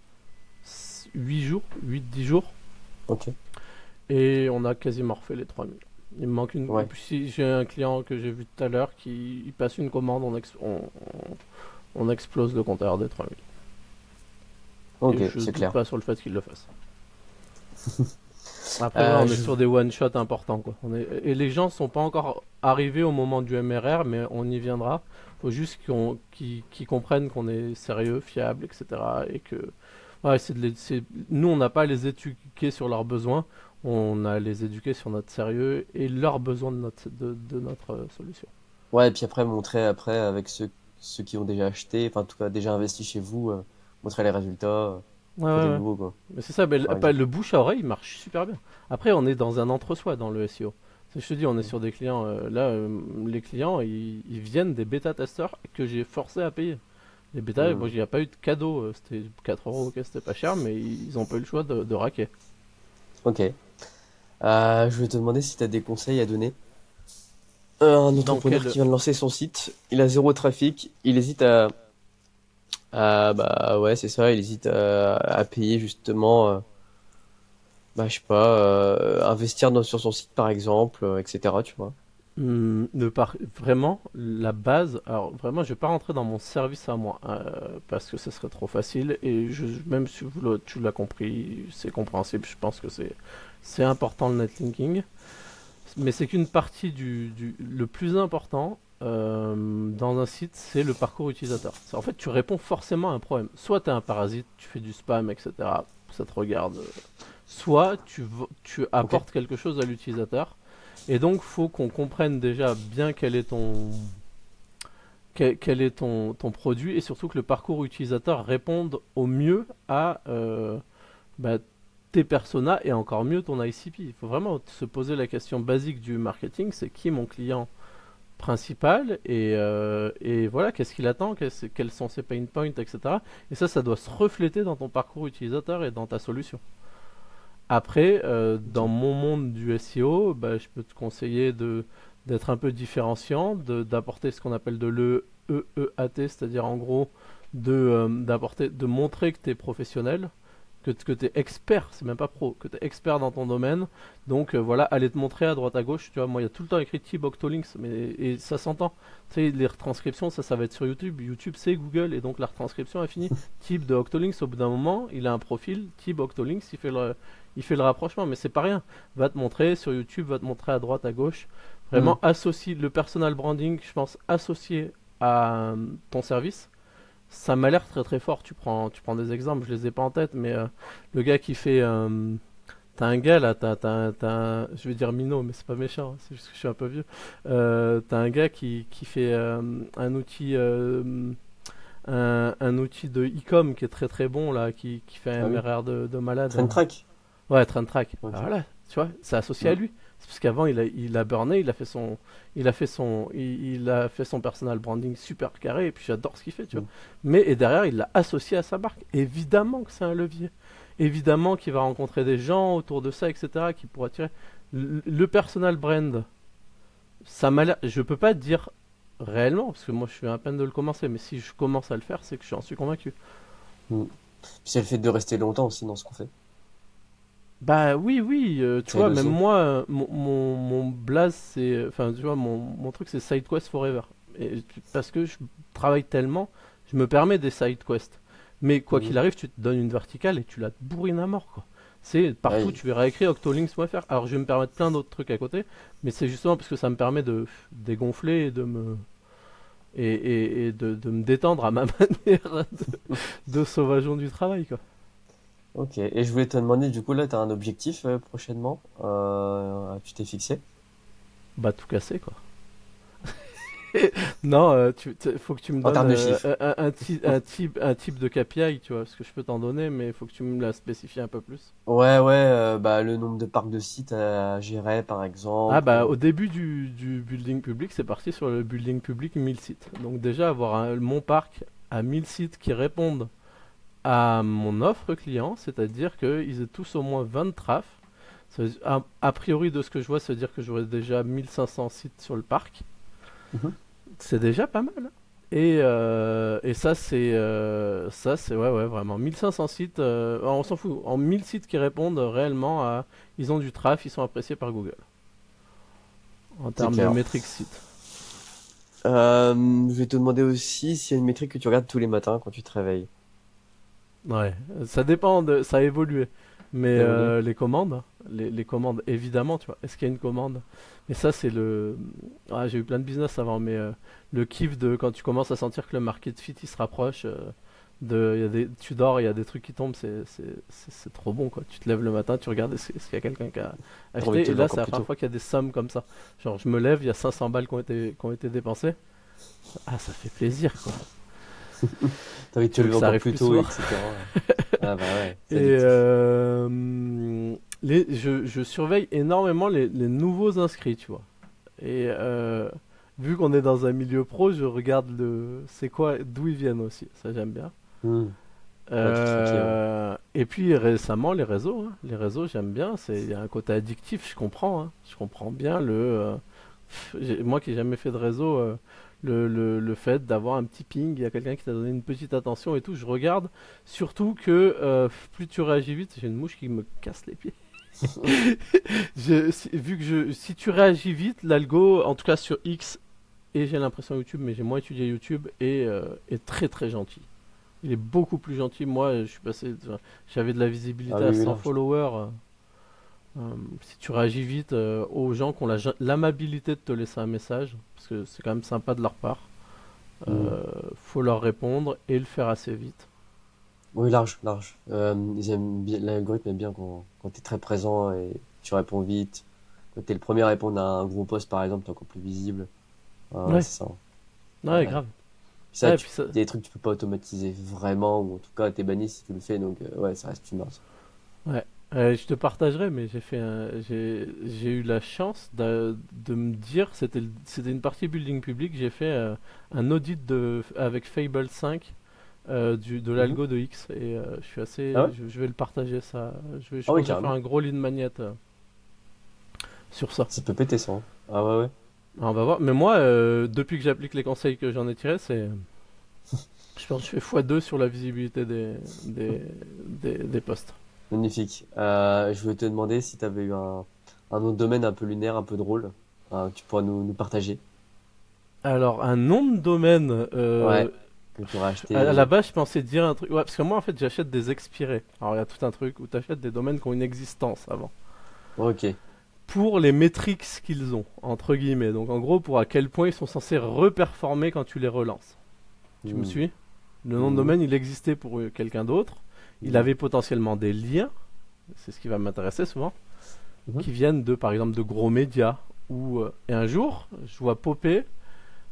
8 jours, 8 10 jours. Ok. Et on a quasiment refait les 3 000. Il me manque une. Ouais. Si j'ai un client que j'ai vu tout à l'heure qui il passe une commande, on explose le compteur des 3 000. Ok, Et je c'est doute clair. pas sur le fait qu'il le fasse. Après, ouais, Euh, on est je... sur des one-shot importants, quoi. Et les gens sont pas encore arrivés au moment du MRR, mais on y viendra. Faut juste qu'ils comprennent qu'on est sérieux, fiable, etc. Et que. Ouais, nous, on n'a pas à les éduquer sur leurs besoins, on a à les éduquer sur notre sérieux et leurs besoins de notre solution. Ouais, et puis après, montrer après avec ceux qui ont déjà acheté, enfin, en tout cas, déjà investi chez vous, montrer les résultats, Ouais, côté ouais, ouais. nouveau, quoi, Mais c'est ça, mais par exemple. le bouche à oreille marche super bien. Après, on est dans un entre-soi dans le SEO. Je te dis, on est sur des clients. Là, les clients, ils viennent des bêta-testeurs que j'ai forcé à payer. Les bêta, moi, Hmm. il n'y a pas eu de cadeau. C'était 4 euros, ok, c'était pas cher, mais ils ont pas eu le choix de raquer. Ok. Je vais te demander si tu as des conseils à donner. Un Dans entrepreneur quel. qui vient de lancer son site, il a zéro trafic, il hésite bah ouais, c'est ça, il hésite à payer justement, bah je sais pas, investir sur son site par exemple, etc. Tu vois. Vraiment, la base. Alors, vraiment, je vais pas rentrer dans mon service à moi parce que ce serait trop facile. Et même si tu l'as compris, c'est compréhensible. Je pense que c'est important le netlinking. Mais c'est qu'une partie le plus important dans un site, c'est le parcours utilisateur. En fait, tu réponds forcément à un problème. Soit tu es un parasite, tu fais du spam, etc. Ça te regarde. Soit tu Ok, apportes quelque chose à l'utilisateur. Et donc, faut qu'on comprenne déjà bien quel est ton produit et surtout que le parcours utilisateur réponde au mieux à bah, tes personas et encore mieux ton ICP. Il faut vraiment se poser la question basique du marketing, c'est qui est mon client principal et voilà, qu'est-ce qu'il attend, quels sont ses pain points, etc. Et ça doit se refléter dans ton parcours utilisateur et dans ta solution. Après, dans ok, mon monde du SEO, bah, je peux te conseiller d'être un peu différenciant, d'apporter ce qu'on appelle de l'EEAT, c'est-à-dire en gros de montrer que tu es professionnel, que tu es expert, c'est même pas pro, que tu es expert dans ton domaine. Donc voilà, aller te montrer à droite à gauche. Tu vois, moi il y a tout le temps écrit Tib Octolinks, mais et ça s'entend. Tu sais, les retranscriptions, ça va être sur YouTube. YouTube c'est Google, et donc la retranscription est finie. Tib de Octolinks, au bout d'un moment, il a un profil, Tib Octolinks, il fait le rapprochement, mais c'est pas rien. Va te montrer sur YouTube, va te montrer à droite, à gauche. hmm, Vraiment, associe le personal branding, je pense, associé à ton service ça m'a l'air très très fort. Tu prends des exemples, je les ai pas en tête, mais le gars qui fait. T'as un gars là, je vais dire Mino, mais c'est pas méchant, hein, c'est juste que je suis un peu vieux. T'as un gars qui fait un outil un outil de e-com qui est très très bon là, qui fait un Ah oui. MRR de malade. Train Track. Ouais, Trend Track. Ok. Ah, voilà, tu vois, c'est associé à Mm. lui. C'est parce qu'avant il a burné, il a fait son personal branding super carré et puis j'adore ce qu'il fait, tu vois. Mm. Mais et derrière il l'a associé à sa marque. Évidemment que c'est un levier. Évidemment qu'il va rencontrer des gens autour de ça, etc. qui pourraient attirer. Le personal brand, ça m'a l'air. Je peux pas dire réellement parce que moi je suis à peine de le commencer, mais si je commence à le faire, c'est que j'en suis convaincu. Mm. Puis c'est le fait de rester longtemps aussi dans ce qu'on fait. Bah oui, oui, tu Ça vois, aide même aussi. moi, mon blaze, c'est. Enfin, tu vois, mon truc, c'est side quest forever. Parce que je travaille tellement, je me permets des side quests. Mais quoi Mhm. qu'il arrive, tu te donnes une verticale et tu la bourrines à mort, quoi. C'est partout, Ouais. tu verras écrit octolinks.fr. Alors, je vais me permettre plein d'autres trucs à côté, mais c'est justement parce que ça me permet de dégonfler et de me détendre à ma manière de sauvageon du travail, quoi. Ok. Et je voulais te demander, du coup, là, tu as un objectif prochainement. Tu t'es fixé? Bah, tout casser, quoi. Non, faut que tu me En donnes termes de chiffres. un type de KPI, tu vois, parce que je peux t'en donner, mais il faut que tu me la spécifies un peu plus. Ouais, ouais, bah, le nombre de parcs de sites à gérer, par Ah exemple. bah au début du building public, c'est parti sur le building public 1000 sites. Donc déjà avoir mon parc à 1000 sites qui répondent à mon offre client, c'est-à-dire qu'ils aient tous au moins 20 traf. A priori de ce que je vois, ça veut dire que j'aurai déjà 1500 sites sur le parc. Mhm. C'est déjà pas mal, hein. Et ça c'est ouais ouais vraiment 1500 sites, on s'en fout, en 1000 sites qui répondent réellement à ils ont du traffic, ils sont appréciés par Google en C'est termes de clair. métriques sites. Je vais te demander aussi s'il y a une métrique que tu regardes tous les matins quand tu te réveilles. Ouais, ça dépend ça a évolué. Mais Ça évolue? les commandes évidemment, tu vois. Est-ce qu'il y a une commande? Mais ça c'est j'ai eu plein de business avant, mais le kiff de quand tu commences à sentir que le market fit il se rapproche. Tu dors, il y a des trucs qui tombent, c'est trop bon quoi. Tu te lèves le matin, tu regardes est-ce qu'il y a quelqu'un qui a T'as envie de acheté, te et lever là encore c'est la plus première tôt. fois qu'il y a des sommes comme ça. Genre je me lève, il y a 500 balles qui ont été dépensées. Ah, ça fait plaisir quoi. T'as envie de te Tu veux lever que ça encore arrive plus plus tôt, souvent. etc. Ah bah ouais, c'est Et addictif. je surveille énormément les nouveaux inscrits, tu vois. Et vu qu'on est dans un milieu pro, je regarde c'est quoi, d'où ils viennent aussi. Ça j'aime bien. Hmm. Ouais, pour traquer, ouais. Et puis récemment, les réseaux, hein. Les réseaux, j'aime bien. Il y a un côté addictif, je comprends, hein. Je comprends bien moi qui n'ai jamais fait de réseau, le fait d'avoir un petit ping, il y a quelqu'un qui t'a donné une petite attention et tout. Je regarde. Surtout que plus tu réagis vite, j'ai une mouche qui me casse les pieds. Si tu réagis vite, l'algo, en tout cas sur X, et j'ai l'impression YouTube, mais j'ai moins étudié YouTube, est très très gentil. Il est beaucoup plus gentil. Moi, j'avais de la Ah visibilité oui, à oui, 100 non. followers. Si tu réagis vite aux gens qui ont l'amabilité de te laisser un message, parce que c'est quand même sympa de leur part, Hmm. faut leur répondre et le faire assez vite. Oui, large, large. Ils aiment bien, l'algorithme aime bien quand t'es très présent et tu réponds vite. Quand t'es le premier à répondre à un gros post, par exemple, t'es encore plus visible. Ouais, Ouais, c'est ça. ouais, Ouais. grave. Puis ça, Ouais, puis ça, il y a des trucs que tu peux pas automatiser vraiment, ou en tout cas, t'es banni si tu le fais, donc ouais, ça reste humain, ça. ouais. Je te partagerai, mais j'ai eu la chance de me dire, c'était une partie building public, j'ai fait un audit avec Fable 5 de Mhm. l'algo de X, et je suis Ah ouais? je vais le partager ça. Je Ah oui, pense que je vais faire carrément. un gros lead magnet sur ça. Ça peut péter ça, hein. Ah ouais, ouais. Alors, on va voir. Mais moi, depuis que j'applique les conseils que j'en ai tirés, je pense que je fais x2 sur la visibilité des, des posts. Magnifique. Je voulais te demander si tu avais eu un autre domaine un peu lunaire, un peu drôle, que tu pourrais nous partager. Alors, un nom de domaine, Ouais, que tu aurais à la acheté. base, je pensais dire un truc. Ouais, parce que moi, en fait, j'achète des expirés. Alors, il y a tout un truc où tu achètes des domaines qui ont une existence avant. Ok. Pour les métriques qu'ils ont, entre guillemets. Donc, en gros, pour à quel point ils sont censés reperformer quand tu les relances. Tu me Hmm. suis? Le nom de Mhm. domaine, il existait pour quelqu'un d'autre. Il Mhm. avait potentiellement des liens, c'est ce qui va m'intéresser souvent, Mhm. qui viennent par exemple, de gros médias. Et un jour, je vois popper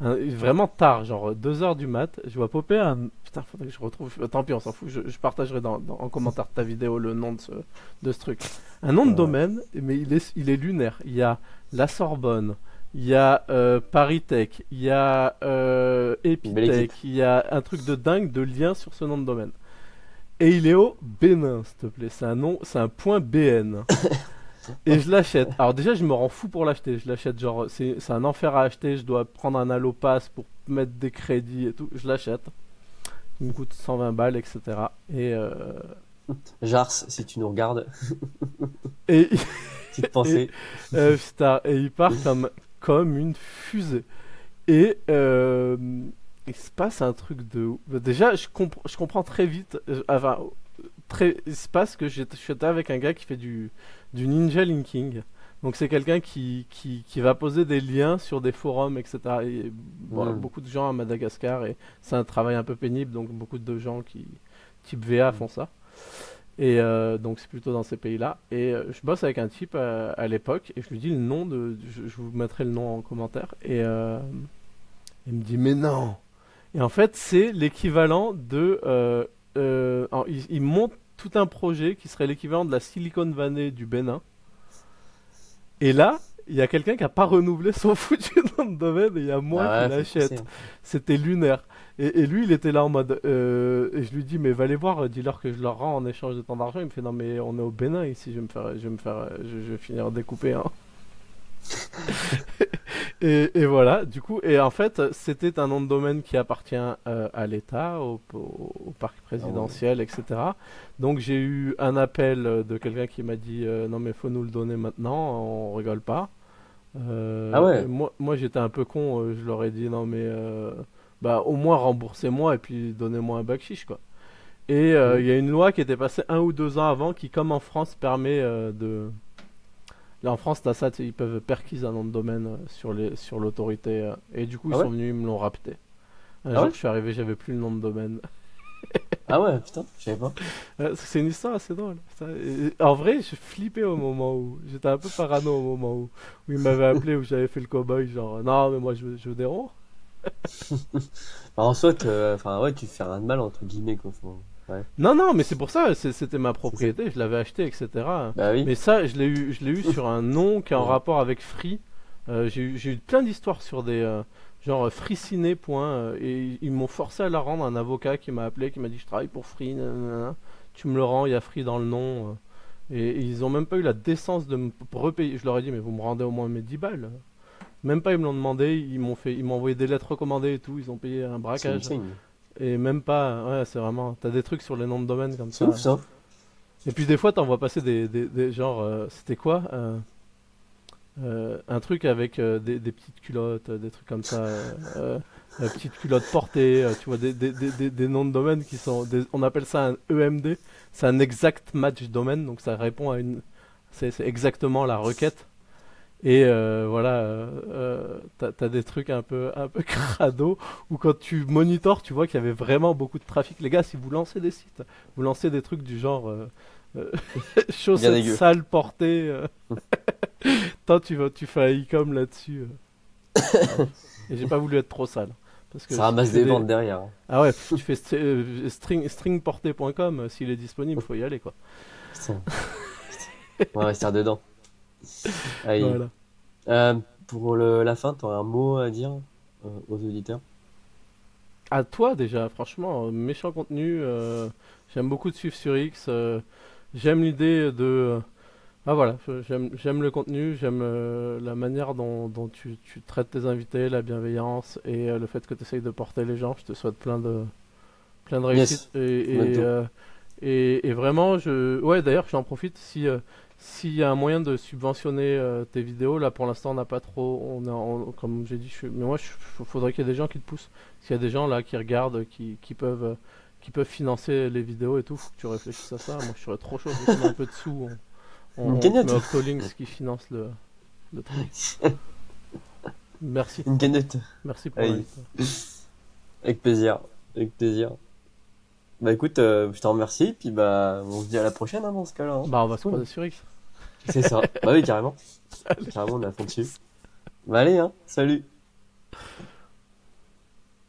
Vraiment tard, genre 2h du mat, je vois popper un. Putain, faudrait que je retrouve. Tant pis, on s'en fout, je partagerai en commentaire de ta vidéo le nom de ce truc. Un nom de Ouais. domaine, mais il est lunaire. Il y a la Sorbonne, il y a Paris Tech, il y a Une belle Epitech, équipe. il y a un truc de dingue de lien sur ce nom de domaine. Et il est au Bénin, s'il te plaît. C'est un nom, c'est un point BN. Et je l'achète. Alors déjà, je me rends fou pour l'acheter. Je l'achète genre, c'est un enfer à acheter. Je dois prendre un Allopass pour mettre des crédits et tout. Je l'achète. Il me coûte 120 balles, etc. Jars, si tu nous regardes, Et, petite et, pensée. putain, et il part comme une fusée. Et il se passe un truc de ouf. Déjà, je comprends très vite. Enfin, il se passe que je suis avec un gars qui fait du ninja linking. Donc c'est quelqu'un qui va poser des liens sur des forums, etc. Et, bon, Hmm. beaucoup de gens à Madagascar, et c'est un travail un peu pénible, donc beaucoup de gens type VA font ça. Et donc c'est plutôt dans ces pays-là. Et je bosse avec un type à l'époque, et je lui dis le nom je vous mettrai le nom en commentaire. Et il me dit mais non. Et en fait c'est l'équivalent de... alors, il monte tout un projet qui serait l'équivalent de la Silicon Valley du Bénin. Et là, il y a quelqu'un qui a pas renouvelé son foutu nom de domaine, et il y a moi qui Ah ouais, fait penser, l'achète. hein. C'était lunaire. Et lui, il était là en mode. Et je lui dis, mais va les voir, dis-leur que je leur rends en échange de tant d'argent. Il me fait, non, mais on est au Bénin ici, je vais finir découpé, hein. Et voilà, du coup, et en fait, c'était un nom de domaine qui appartient à l'État, au parc Ah ouais. présidentiel, etc. Donc j'ai eu un appel de quelqu'un qui m'a dit non mais faut nous le donner maintenant, on rigole pas. Ah Et ouais. moi j'étais un peu con, je leur ai dit non mais bah au moins remboursez-moi et puis donnez-moi un bac chiche quoi. Et Hmm. il y a une loi qui était passée 1 ou 2 ans avant qui, comme en France, permet de. Là, en France, t'as ça, ils peuvent perquise un nom de domaine sur l'autorité. Et du coup, ils Ah sont ouais? venus, ils me l'ont rapté. Un Ah jour, ouais? je suis arrivé, j'avais plus le nom de domaine. Ah ouais, putain, je savais pas. C'est une histoire assez drôle. En vrai, je flippais au moment où. J'étais un peu parano au moment où ils m'avaient appelé, où j'avais fait le cowboy. Genre, non, mais moi, je veux des ronds. Enfin, en soi, enfin, ouais, tu fais rien de mal, entre guillemets, quoi. Ouais, Non, non, mais c'est pour ça, c'était ma c'est ça. propriété, je l'avais acheté, etc. Bah oui. Mais ça, je l'ai eu sur un nom qui est en Ouais. rapport avec Free. J'ai eu plein d'histoires sur des. Genre freeciné. Et ils m'ont forcé à la rendre. Un avocat qui m'a appelé, qui m'a dit je travaille pour Free, nanana. Tu me le rends, il y a Free dans le nom. Et ils ont même pas eu la décence de me repayer. Je leur ai dit, mais vous me rendez au moins mes 10 balles. Même pas, ils me l'ont demandé, ils m'ont envoyé des lettres recommandées et tout, ils ont payé un C'est braquage. insane. Et même pas, ouais, c'est vraiment. T'as des trucs sur les noms de domaine comme C'est ouf, ça. ça. Et puis des fois, t'en vois passer des genres. C'était quoi un truc avec des petites culottes, des trucs comme ça. Petites culottes portées, tu vois, des noms de domaine qui sont. On appelle ça un EMD. C'est un exact match domaine, donc ça répond à une. C'est exactement la requête. Et voilà, t'as des trucs un peu crado où quand tu monitors, tu vois qu'il y avait vraiment beaucoup de trafic. Les gars, si vous lancez des sites, vous lancez des trucs du genre euh, Bien chaussettes dégueu. sales portées, toi tu fais un e-com là-dessus. Voilà. Et j'ai pas voulu être trop sale. Parce que Ça si tu ramasse fais des des. ventes derrière, hein. Ah ouais, tu fais stringporté.com, s'il est disponible, faut y aller quoi. Putain, on va investir dedans. Allez. Voilà. Euh, pour la fin, t'aurais un mot à dire aux auditeurs? À toi déjà, franchement, méchant contenu. J'aime beaucoup de suivre sur X. J'aime l'idée de. Ah voilà, j'aime le contenu, j'aime la manière dont tu traites tes invités, la bienveillance et le fait que tu essayes de porter les gens. Je te souhaite plein de réussite. Yes, Et, et, bientôt. euh, et vraiment, ouais, d'ailleurs, j'en profite. S'il y a un moyen de subventionner tes vidéos, là pour l'instant, on n'a pas trop. Comme j'ai dit, mais moi, faudrait qu'il y ait des gens qui te poussent. S'il y a des gens là qui regardent, qui peuvent financer les vidéos et tout, faut que tu réfléchisses à ça. Moi, je serais trop chaud de donner un peu de sous. Une On te met cagnotte. Octolinks qui finance le truc. Merci. Une cagnotte. Merci pour Allez, l'invitation. avec plaisir. Avec plaisir. Bah écoute, je te remercie, puis bah on se dit à la prochaine, hein, dans ce cas-là, hein. Bah, on va se Cool. croiser sur X. C'est ça. Bah oui, carrément. Carrément, on est à fond dessus. Bah allez, hein. Salut.